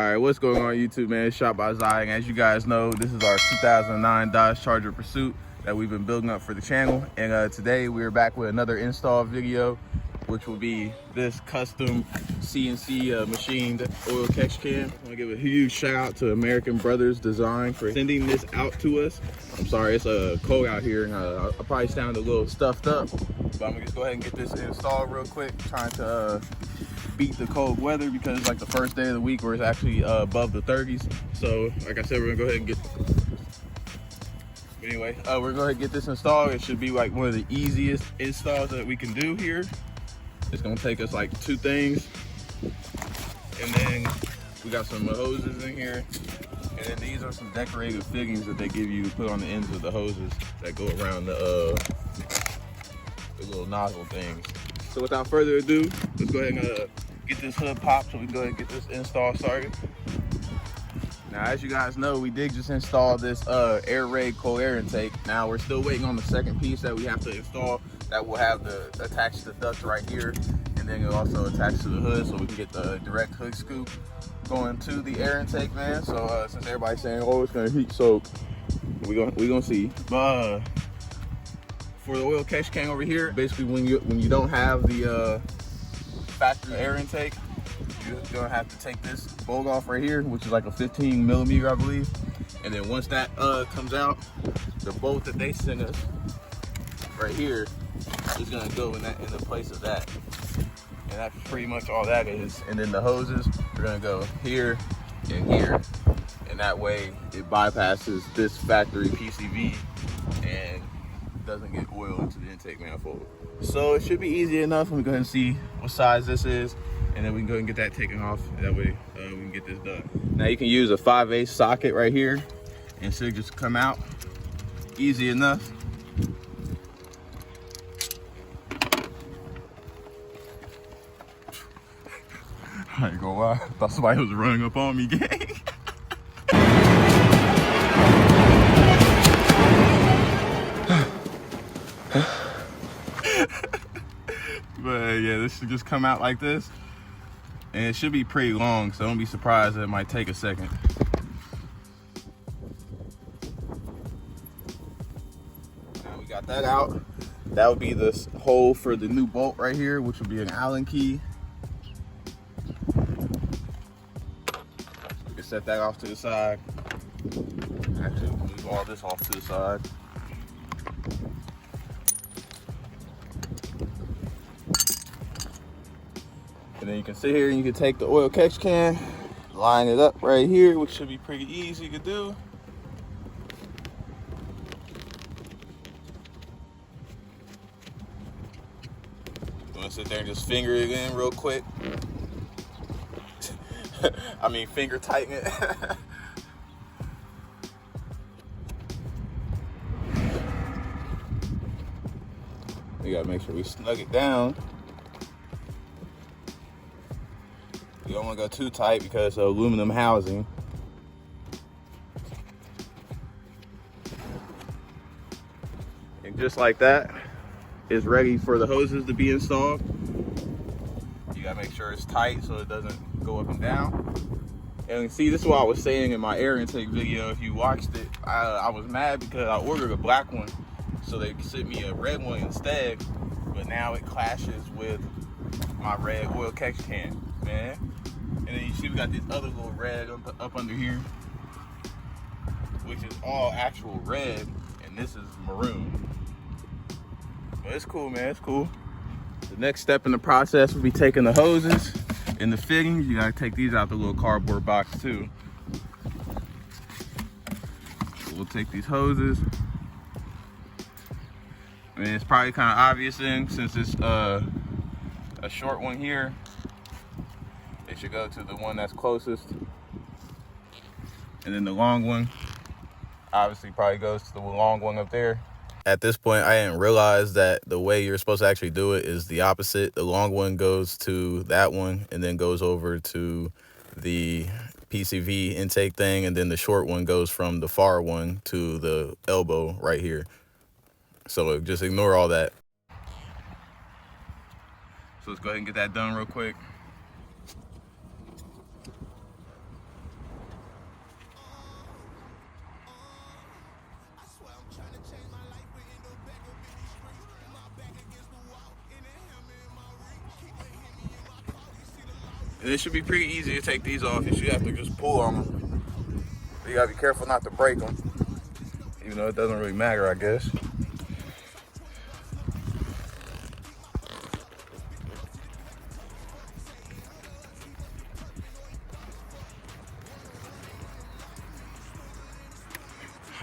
All right, what's going on YouTube, man? It's Shot by Zai, and as you guys know, this is our 2009 Dodge Charger Pursuit that we've been building up for the channel. And today we're back with another install video, which will be this custom CNC machined oil catch can. I want to give a huge shout out to American Brothers Design for sending this out to us. I'm sorry, it's cold out here, and I probably sound a little stuffed up, but I'm gonna just go ahead and get this installed real quick, trying to beat the cold weather because it's like the first day of the week where it's actually above the 30s. So like I said, we're gonna go ahead and get, anyway, we're gonna go ahead and get this installed. It should be like one of the easiest installs that we can do here. It's gonna take us like two things, and then we got some hoses in here, and then these are some decorative fittings that they give you to put on the ends of the hoses that go around the little nozzle things. So without further ado, let's go ahead and get this hood popped so we can go ahead and get this install started. Now, as you guys know, we did just install this air raid cold air intake. Now we're still waiting on the second piece that we have to install that will have attached to the duct right here, and then it'll also attach to the hood so we can get the direct hood scoop going to the air intake, man. So since everybody's saying, oh, it's gonna heat soak, we gonna see. But for the oil catch can over here, basically when you don't have the factory air intake, you're gonna have to take this bolt off right here, which is like a 15 millimeter, I believe. And then once that comes out, the bolt that they sent us right here is gonna go in the place of that. And that's pretty much all that is. And then the hoses are gonna go here and here, and that way it bypasses this factory PCV and doesn't get oil into the intake manifold. So it should be easy enough. Let me go ahead and see what size this is, and then we can go ahead and get that taken off. That way we can get this done. Now you can use a 5/8 socket right here, and so just come out easy enough. I ain't gonna lie, I thought somebody was running up on me, gang. But yeah, this should just come out like this, and it should be pretty long, so don't be surprised that it might take a second. Now we got that out. That would be the hole for the new bolt right here, which would be an Allen key. We can set that off to the side. Actually, move all this off to the side. And then you can sit here and you can take the oil catch can, line it up right here, which should be pretty easy to do. You wanna sit there and just finger it in real quick. I mean, finger tighten it. We gotta make sure we snug it down. You don't want to go too tight because of aluminum housing. And just like that, it's ready for the hoses to be installed. You gotta make sure it's tight so it doesn't go up and down. And see, this is what I was saying in my air intake video. If you watched it, I was mad because I ordered a black one, so they sent me a red one instead. But now it clashes with my red oil catch can, man. And then you see we got this other little red up under here, which is all actual red, and this is maroon. But it's cool, man, it's cool. The next step in the process will be taking the hoses and the fittings. You gotta take these out the little cardboard box too. So we'll take these hoses. I mean, it's probably kind of obvious then, since it's a short one here. It should go to the one that's closest, and then the long one obviously probably goes to the long one up there. At this point, I didn't realize that the way you're supposed to actually do it is the opposite. The long one goes to that one and then goes over to the PCV intake thing, and then the short one goes from the far one to the elbow right here. So just ignore all that. So let's go ahead and get that done real quick. And it should be pretty easy to take these off. You should have to just pull on them. But you gotta be careful not to break them. Even though it doesn't really matter, I guess.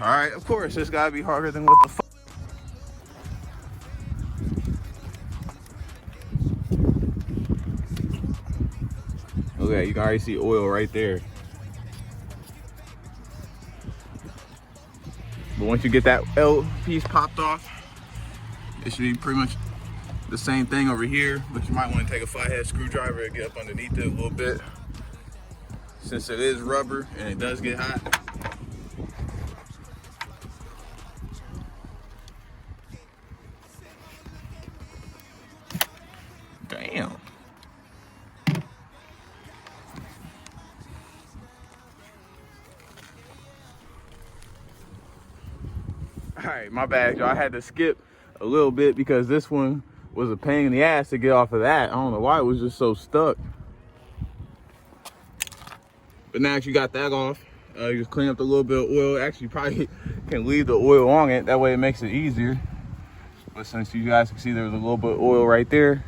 All right, of course, it's gotta be harder than what the fuck. Okay, you can already see oil right there. But once you get that L piece popped off, it should be pretty much the same thing over here, but you might want to take a flathead screwdriver and get up underneath it a little bit. Since it is rubber and it does get hot. Damn. All right, my bad, y'all. I had to skip a little bit because this one was a pain in the ass to get off of that. I don't know why it was just so stuck. But now that you got that off, you just clean up a little bit of oil. Actually, you probably can leave the oil on it. That way it makes it easier. But since you guys can see there was a little bit of oil right there.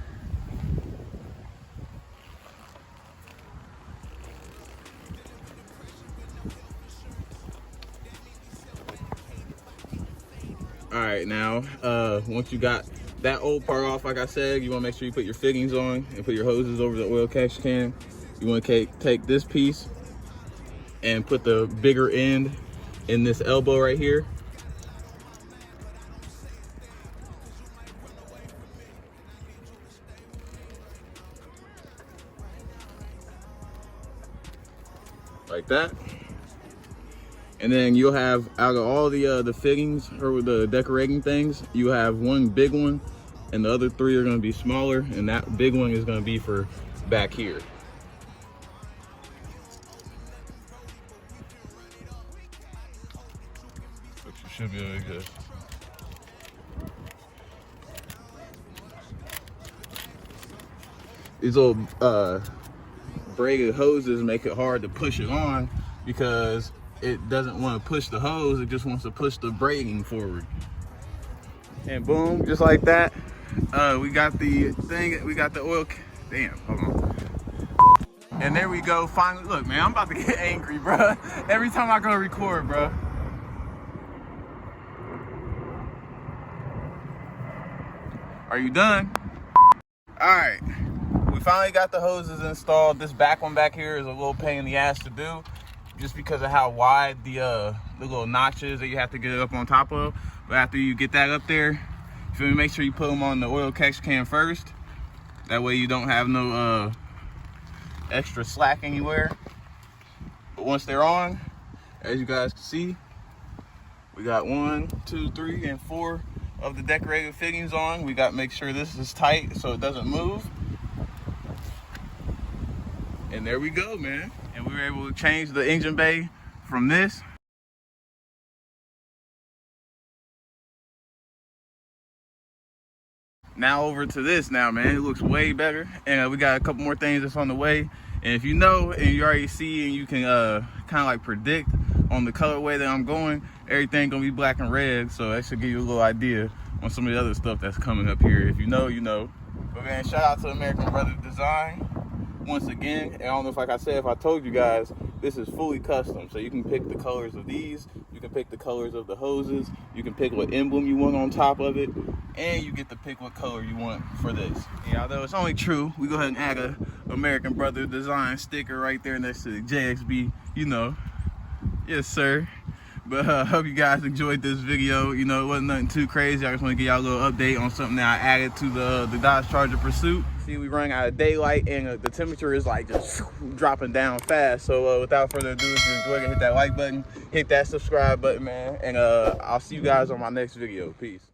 All right, now, once you got that old part off, like I said, you wanna make sure you put your fittings on and put your hoses over the oil catch can. You wanna take this piece and put the bigger end in this elbow right here. Like that. And then you'll have, out of all the fittings or the decorating things, you have one big one and the other three are gonna be smaller, and that big one is gonna be for back here. Which you should be able to get. These little braided hoses make it hard to push it on because it doesn't want to push the hose, it just wants to push the braiding forward. And boom, just like that, we got the thing, we got the oil, damn, hold on. And there we go, finally. Look, man, I'm about to get angry, bro. Every time I go record, bro. Are you done? All right, we finally got the hoses installed. This back one back here is a little pain in the ass to do, just because of how wide the little notches that you have to get it up on top of. But after you get that up there, you feel me, make sure you put them on the oil catch can first. That way you don't have no extra slack anywhere. But once they're on, as you guys can see, we got 1, 2, 3, and 4 of the decorated fittings on. We got to make sure this is tight so it doesn't move. And there we go, man. And we were able to change the engine bay from this now over to this now, man. It looks way better. And we got a couple more things that's on the way. And if you know and you already see and you can kind of like predict on the colorway that I'm going, everything gonna be black and red. So that should give you a little idea on some of the other stuff that's coming up here. If you know, you know. But man, shout out to American Brothers Design once again. And I don't know if, like I said, if I told you guys, this is fully custom. So you can pick the colors of these, you can pick the colors of the hoses, you can pick what emblem you want on top of it, and you get to pick what color you want for this. Yeah, although it's only true, we go ahead and add a American Brothers Design sticker right there next to the JXB, you know. Yes, sir. But hope you guys enjoyed this video. You know, it wasn't nothing too crazy. I just want to give y'all a little update on something that I added to the Dodge Charger Pursuit. See, we running out of daylight and the temperature is like just dropping down fast. So without further ado, if you enjoyed it, hit that like button, hit that subscribe button, man. And I'll see you guys on my next video. Peace.